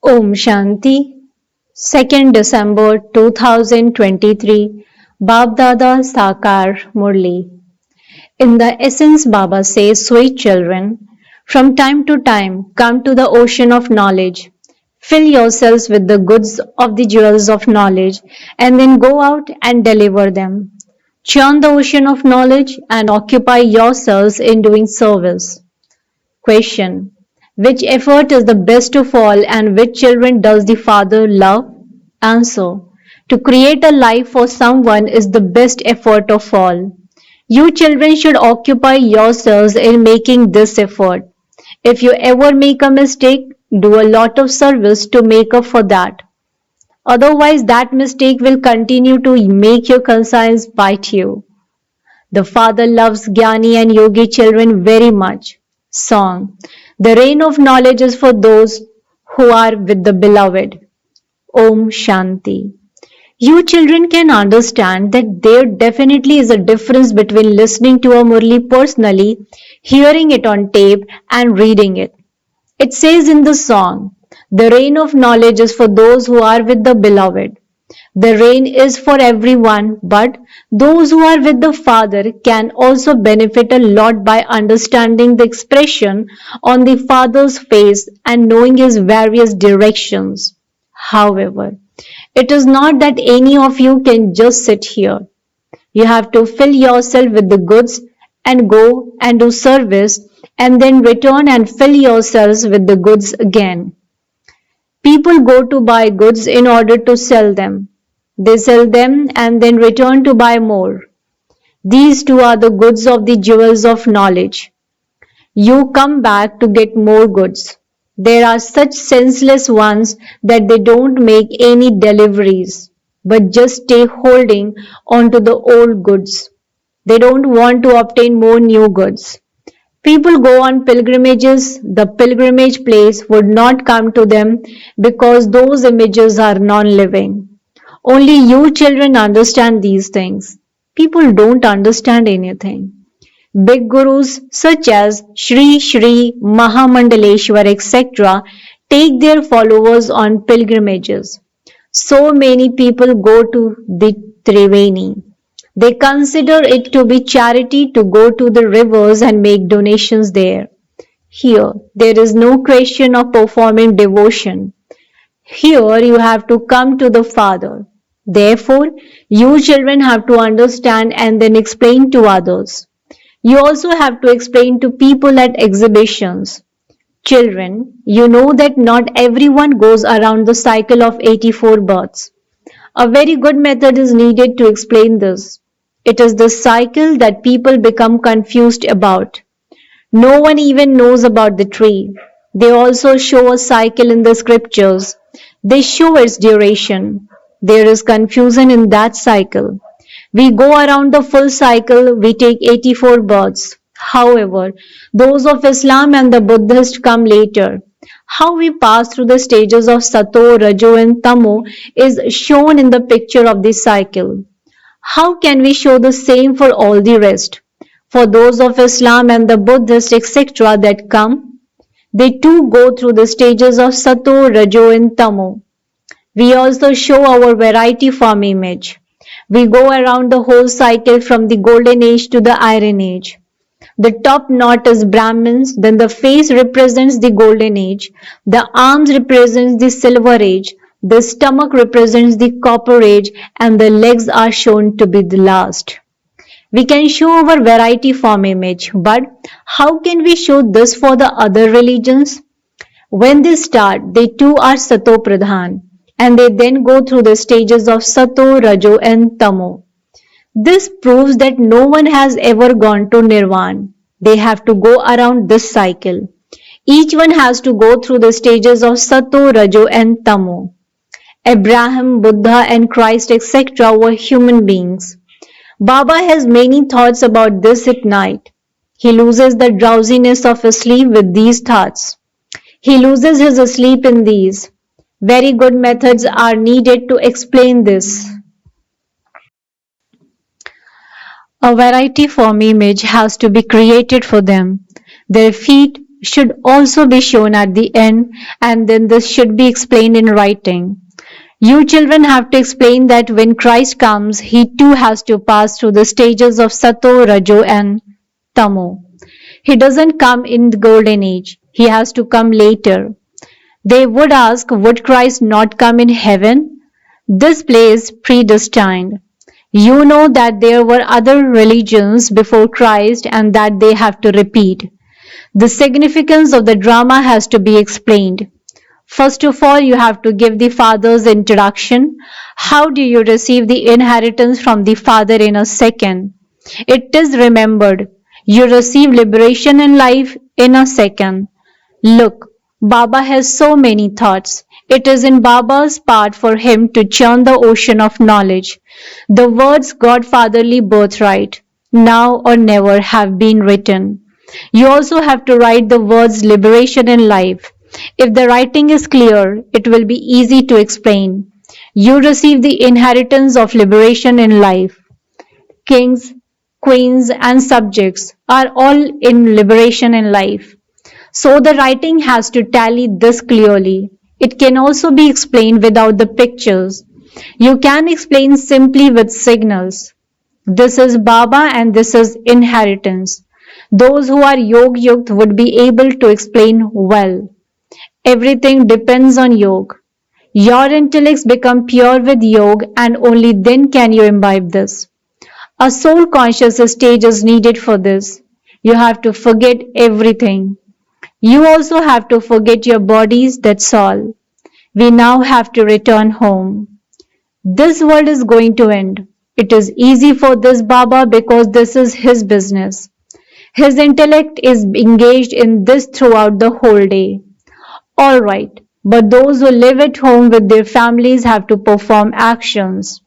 Om Shanti, 2nd December 2023, Baapdada Sakar Murli. In the essence, Baba says, sweet children, from time to time come to the ocean of knowledge. Fill yourselves with the goods of the jewels of knowledge and then go out and deliver them. Churn the ocean of knowledge and occupy yourselves in doing service. Question: which effort is the best of all and which children does the Father love? Answer: to create a life for someone is the best effort of all. You children should occupy yourselves in making this effort. If you ever make a mistake, do a lot of service to make up for that. Otherwise, that mistake will continue to make your conscience bite you. The Father loves Jnani and Yogi children very much. Song: the rain of knowledge is for those who are with the Beloved. Om Shanti. You children can understand that there definitely is a difference between listening to a Murli personally, hearing it on tape, and reading it. It says in the song, the rain of knowledge is for those who are with the Beloved. The rain is for everyone, but those who are with the Father can also benefit a lot by understanding the expression on the Father's face and knowing His various directions. However, it is not that any of you can just sit here. You have to fill yourself with the goods and go and do service and then return and fill yourselves with the goods again. People go to buy goods in order to sell them. They sell them and then return to buy more. These two are the goods of the jewels of knowledge. You come back to get more goods. There are such senseless ones that they don't make any deliveries, but just stay holding on to the old goods. They don't want to obtain more new goods. People go on pilgrimages. The pilgrimage place would not come to them because those images are non-living. Only you children understand these things. People don't understand anything. Big gurus such as Shri Shri, Mahamandaleshwar, etc. take their followers on pilgrimages. So many people go to the Triveni. They consider it to be charity to go to the rivers and make donations there. Here, there is no question of performing devotion. Here you have to come to the Father. Therefore, you children have to understand and then explain to others. You also have to explain to people at exhibitions. Children, you know that not everyone goes around the cycle of 84 births. A very good method is needed to explain this. It is the cycle that people become confused about. No one even knows about the tree. They also show a cycle in the scriptures. They show its duration. There is confusion in that cycle. We go around the full cycle, we take 84 births. However, those of Islam and the Buddhist come later. How we pass through the stages of Sato, Rajo and Tamo is shown in the picture of this cycle. How can we show the same for all the rest? For those of Islam and the Buddhist etc. that come, they too go through the stages of Sato, Rajo and Tamo. We also show our variety form image. We go around the whole cycle from the golden age to the iron age. The top knot is Brahmins, then the face represents the golden age, the arms represents the silver age, the stomach represents the copper age, and the legs are shown to be the last. We can show our variety form image, but how can we show this for the other religions? When they start, they too are Sato Pradhan, and they then go through the stages of Sato, Rajo and Tamo. This proves that no one has ever gone to Nirvana. They have to go around this cycle. Each one has to go through the stages of Sato, Rajo and Tamo. Abraham, Buddha and Christ etc. were human beings. Baba has many thoughts about this at night. He loses the drowsiness of sleep with these thoughts. He loses his sleep in these. Very good methods are needed to explain this. A variety form image has to be created for them. Their feet should also be shown at the end, and then this should be explained in writing. You children have to explain that when Christ comes, he too has to pass through the stages of Sato, Rajo, and Tamo. He doesn't come in the golden age, he has to come later. They would ask, would Christ not come in heaven? This play is predestined. You know that there were other religions before Christ and that they have to repeat. The significance of the drama has to be explained. First of all, you have to give the father's introduction. How do you receive the inheritance from the father in a second? It is remembered. You receive liberation in life in a second. Look, Baba has so many thoughts. It is in Baba's part for him to churn the ocean of knowledge. The words Godfatherly birthright, now or never have been written. You also have to write the words liberation in life. If the writing is clear, it will be easy to explain. You receive the inheritance of liberation in life. Kings, queens, and subjects are all in liberation in life. So the writing has to tally this clearly. It can also be explained without the pictures. You can explain simply with signals. This is Baba and this is inheritance. Those who are Yog Yukt would be able to explain well. Everything depends on Yog. Your intellects become pure with Yog and only then can you imbibe this. A soul conscious stage is needed for this. You have to forget everything. You also have to forget your bodies, that's all. We now have to return home. This world is going to end. It is easy for this Baba because this is his business. His intellect is engaged in this throughout the whole day. All right, but those who live at home with their families have to perform actions.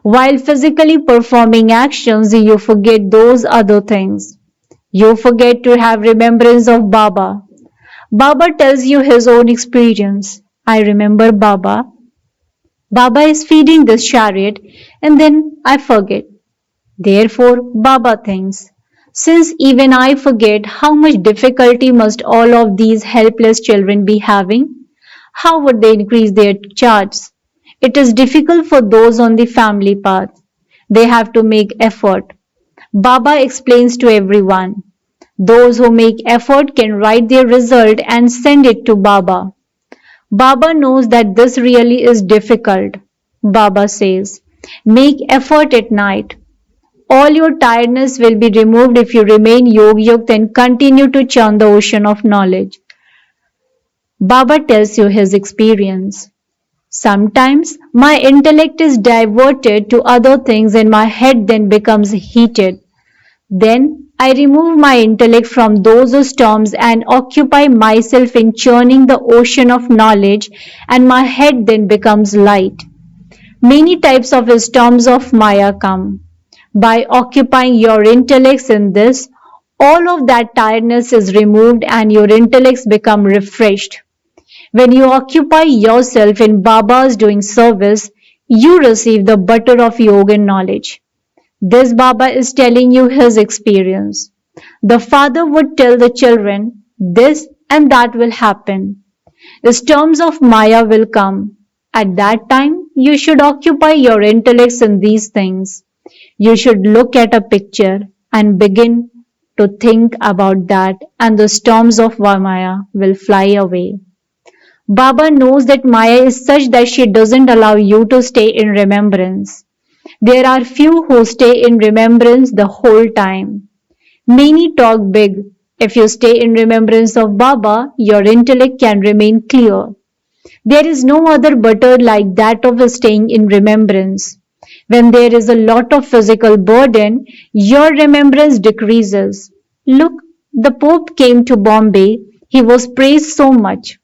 While physically performing actions, you forget those other things. You forget to have remembrance of Baba. Baba tells you his own experience. I remember Baba. Baba is feeding this chariot and then I forget. Therefore, Baba thinks, since even I forget, how much difficulty must all of these helpless children be having? How would they increase their charge? It is difficult for those on the family path. They have to make effort. Baba explains to everyone. Those who make effort can write their result and send it to Baba. Baba knows that this really is difficult. Baba says, make effort at night. All your tiredness will be removed if you remain Yog and continue to churn the ocean of knowledge. Baba tells you his experience. Sometimes my intellect is diverted to other things and my head then becomes heated. Then I remove my intellect from those storms and occupy myself in churning the ocean of knowledge and my head then becomes light. Many types of storms of Maya come. By occupying your intellects in this, all of that tiredness is removed and your intellects become refreshed. When you occupy yourself in Baba's doing service, you receive the butter of yoga and knowledge. This Baba is telling you his experience. The father would tell the children, this and that will happen. The storms of Maya will come. At that time, you should occupy your intellects in these things. You should look at a picture and begin to think about that and the storms of Maya will fly away. Baba knows that Maya is such that she doesn't allow you to stay in remembrance. There are few who stay in remembrance the whole time. Many talk big. If you stay in remembrance of Baba, your intellect can remain clear. There is no other butter like that of staying in remembrance. When there is a lot of physical burden, your remembrance decreases. Look, the Pope came to Bombay. He was praised so much,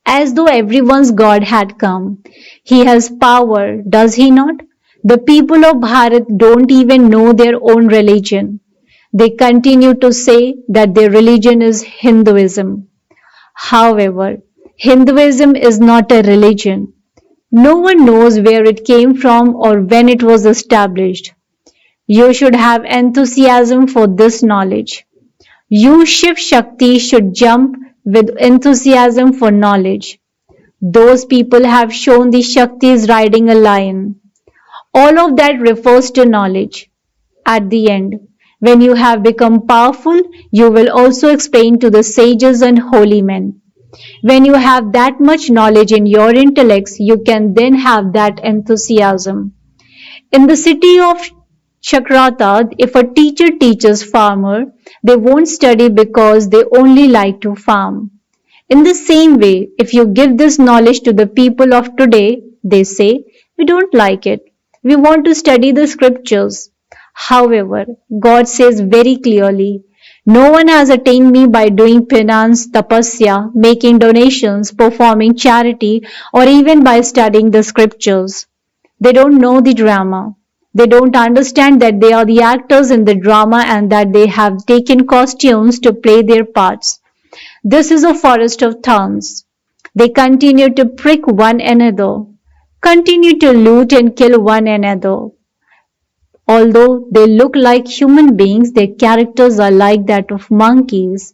as though everyone's God had come. He has power, does he not? The people of Bharat don't even know their own religion. They continue to say that their religion is Hinduism. However, Hinduism is not a religion. No one knows where it came from or when it was established. You should have enthusiasm for this knowledge. You Shiv Shakti should jump with enthusiasm for knowledge. Those people have shown the Shakti is riding a lion. All of that refers to knowledge. At the end, when you have become powerful, you will also explain to the sages and holy men. When you have that much knowledge in your intellects, you can then have that enthusiasm. In the city of Chakrata, if a teacher teaches farmer, they won't study because they only like to farm. In the same way, if you give this knowledge to the people of today, they say, we don't like it. We want to study the scriptures. However, God says very clearly, no one has attained me by doing penance, tapasya, making donations, performing charity, or even by studying the scriptures. They don't know the drama. They don't understand that they are the actors in the drama and that they have taken costumes to play their parts. This is a forest of thorns. They continue to prick one another, continue to loot and kill one another. Although they look like human beings, their characters are like that of monkeys.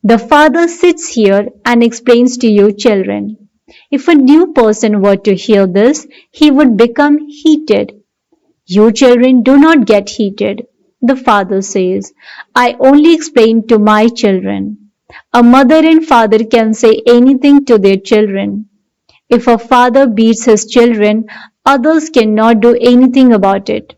The father sits here and explains to you children. If a new person were to hear this, he would become heated. You children do not get heated. The father says, I only explain to my children. A mother and father can say anything to their children. If a father beats his children, others cannot do anything about it.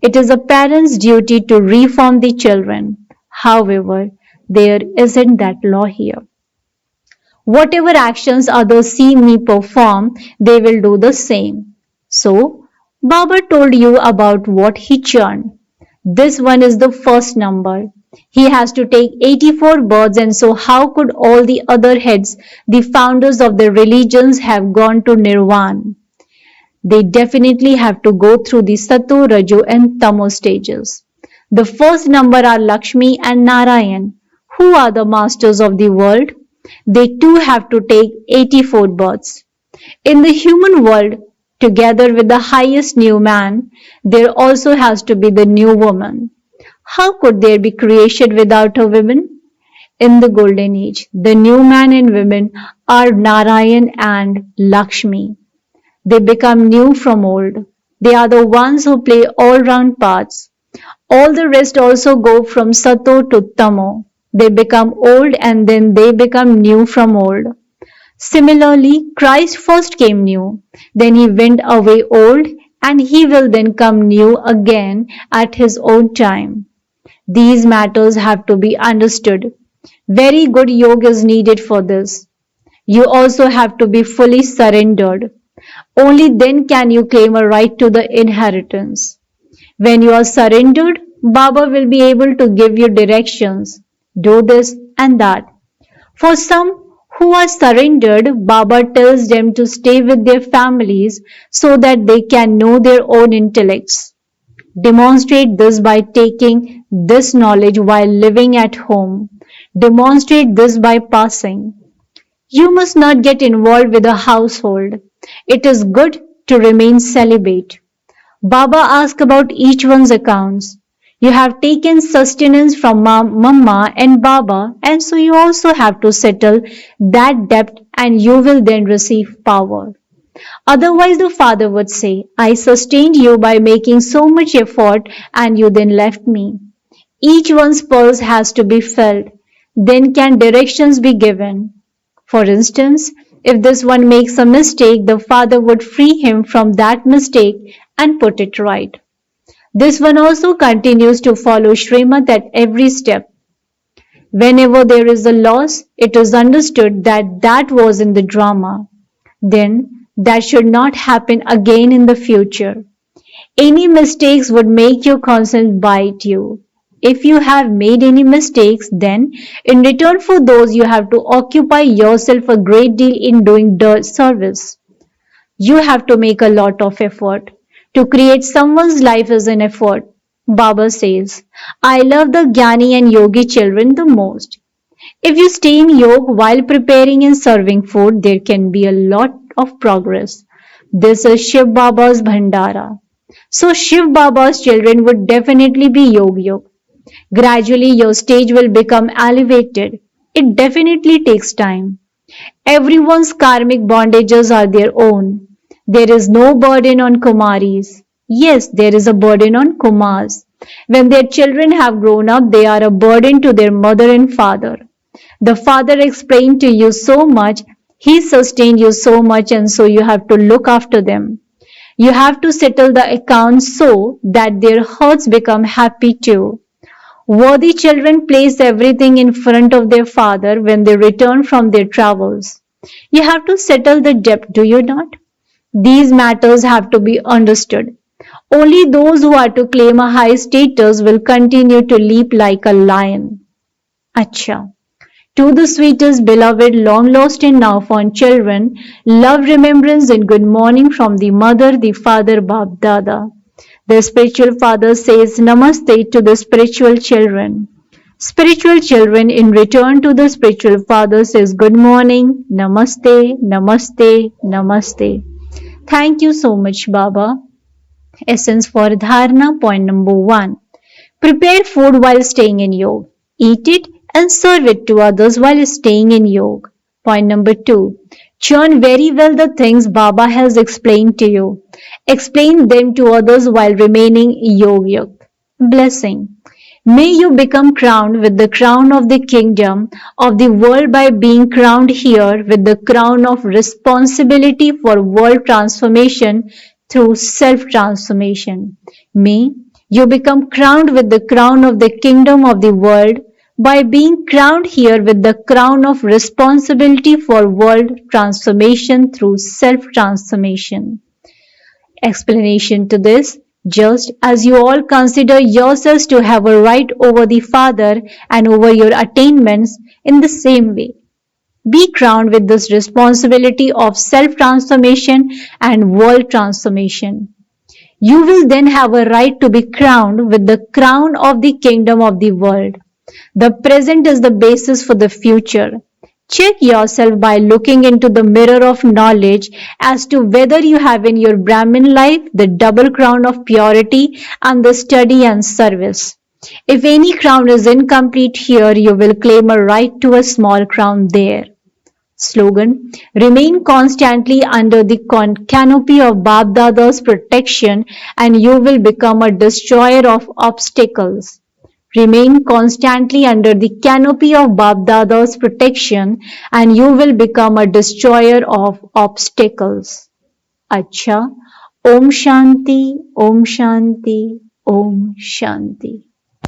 It is a parent's duty to reform the children. However, there isn't that law here. Whatever actions others see me perform, they will do the same. So, Baba told you about what he churned. This one is the first number. He has to take 84 births, and so how could all the other heads, the founders of the religions, have gone to Nirvana? They definitely have to go through the Sato, Raju and Tamo stages. The first number are Lakshmi and Narayan, who are the masters of the world. They too have to take 84 births. In the human world, together with the highest new man, there also has to be the new woman. How could there be creation without a woman? In the golden age, the new man and women are Narayan and Lakshmi. They become new from old. They are the ones who play all round parts. All the rest also go from Sato to Tamo. They become old and then they become new from old. Similarly, Christ first came new, then he went away old, and he will then come new again at his own time. These matters have to be understood. Very good yoga is needed for this. You also have to be fully surrendered. Only then can you claim a right to the inheritance. When you are surrendered, Baba will be able to give you directions. Do this and that. For some who are surrendered, Baba tells them to stay with their families so that they can know their own intellects. Demonstrate this by taking this knowledge while living at home. Demonstrate this by passing. You must not get involved with a household. It is good to remain celibate. Baba asks about each one's accounts. You have taken sustenance from Mama and Baba, and so you also have to settle that debt and you will then receive power. Otherwise, the father would say, I sustained you by making so much effort and you then left me. Each one's pulse has to be felt. Then can directions be given. For instance, if this one makes a mistake, the father would free him from that mistake and put it right. This one also continues to follow Srimad at every step. Whenever there is a loss, it is understood that that was in the drama. Then that should not happen again in the future. Any mistakes would make your conscience bite you. If you have made any mistakes, then in return for those you have to occupy yourself a great deal in doing dirt service. You have to make a lot of effort. To create someone's life is an effort. Baba says, I love the Jnani and Yogi children the most. If you stay in yoga while preparing and serving food, there can be a lot of progress. This is Shiv Baba's Bhandara. So Shiv Baba's children would definitely be Yogi. Gradually, your stage will become elevated. It definitely takes time. Everyone's karmic bondages are their own. There is no burden on Kumaris. Yes, there is a burden on Kumars. When their children have grown up, they are a burden to their mother and father. The father explained to you so much, he sustained you so much, and so you have to look after them. You have to settle the accounts so that their hearts become happy too. Worthy children place everything in front of their father when they return from their travels. You have to settle the debt, do you not? These matters have to be understood. Only those who are to claim a high status will continue to leap like a lion. Acha. To the sweetest, beloved, long lost and now found children, love, remembrance, and good morning from the mother, the father, Baapdada. The spiritual father says Namaste to the spiritual children. Spiritual children in return to the spiritual father says good morning, Namaste, Namaste, Namaste. Thank you so much, Baba. Essence for Dharna, point number 1. Prepare food while staying in yoga. Eat it and serve it to others while staying in yoga. Point number 2. Churn very well the things Baba has explained to you. Explain them to others while remaining yogic. Blessing. May you become crowned with the crown of the kingdom of the world by being crowned here with the crown of responsibility for world transformation through self-transformation. May you become crowned with the crown of the kingdom of the world by being crowned here with the crown of responsibility for world transformation through self-transformation. Explanation to this: just as you all consider yourselves to have a right over the Father and over your attainments, in the same way, be crowned with this responsibility of self-transformation and world transformation. You will then have a right to be crowned with the crown of the kingdom of the world. The present is the basis for the future. Check yourself by looking into the mirror of knowledge as to whether you have in your Brahmin life the double crown of purity and the study and service. If any crown is incomplete here, you will claim a right to a small crown there. Slogan: Remain constantly under the canopy of Baapdada's protection and you will become a destroyer of obstacles. Remain constantly under the canopy of Baapdada's protection and you will become a destroyer of obstacles. Acha. Om Shanti, Om Shanti, Om Shanti.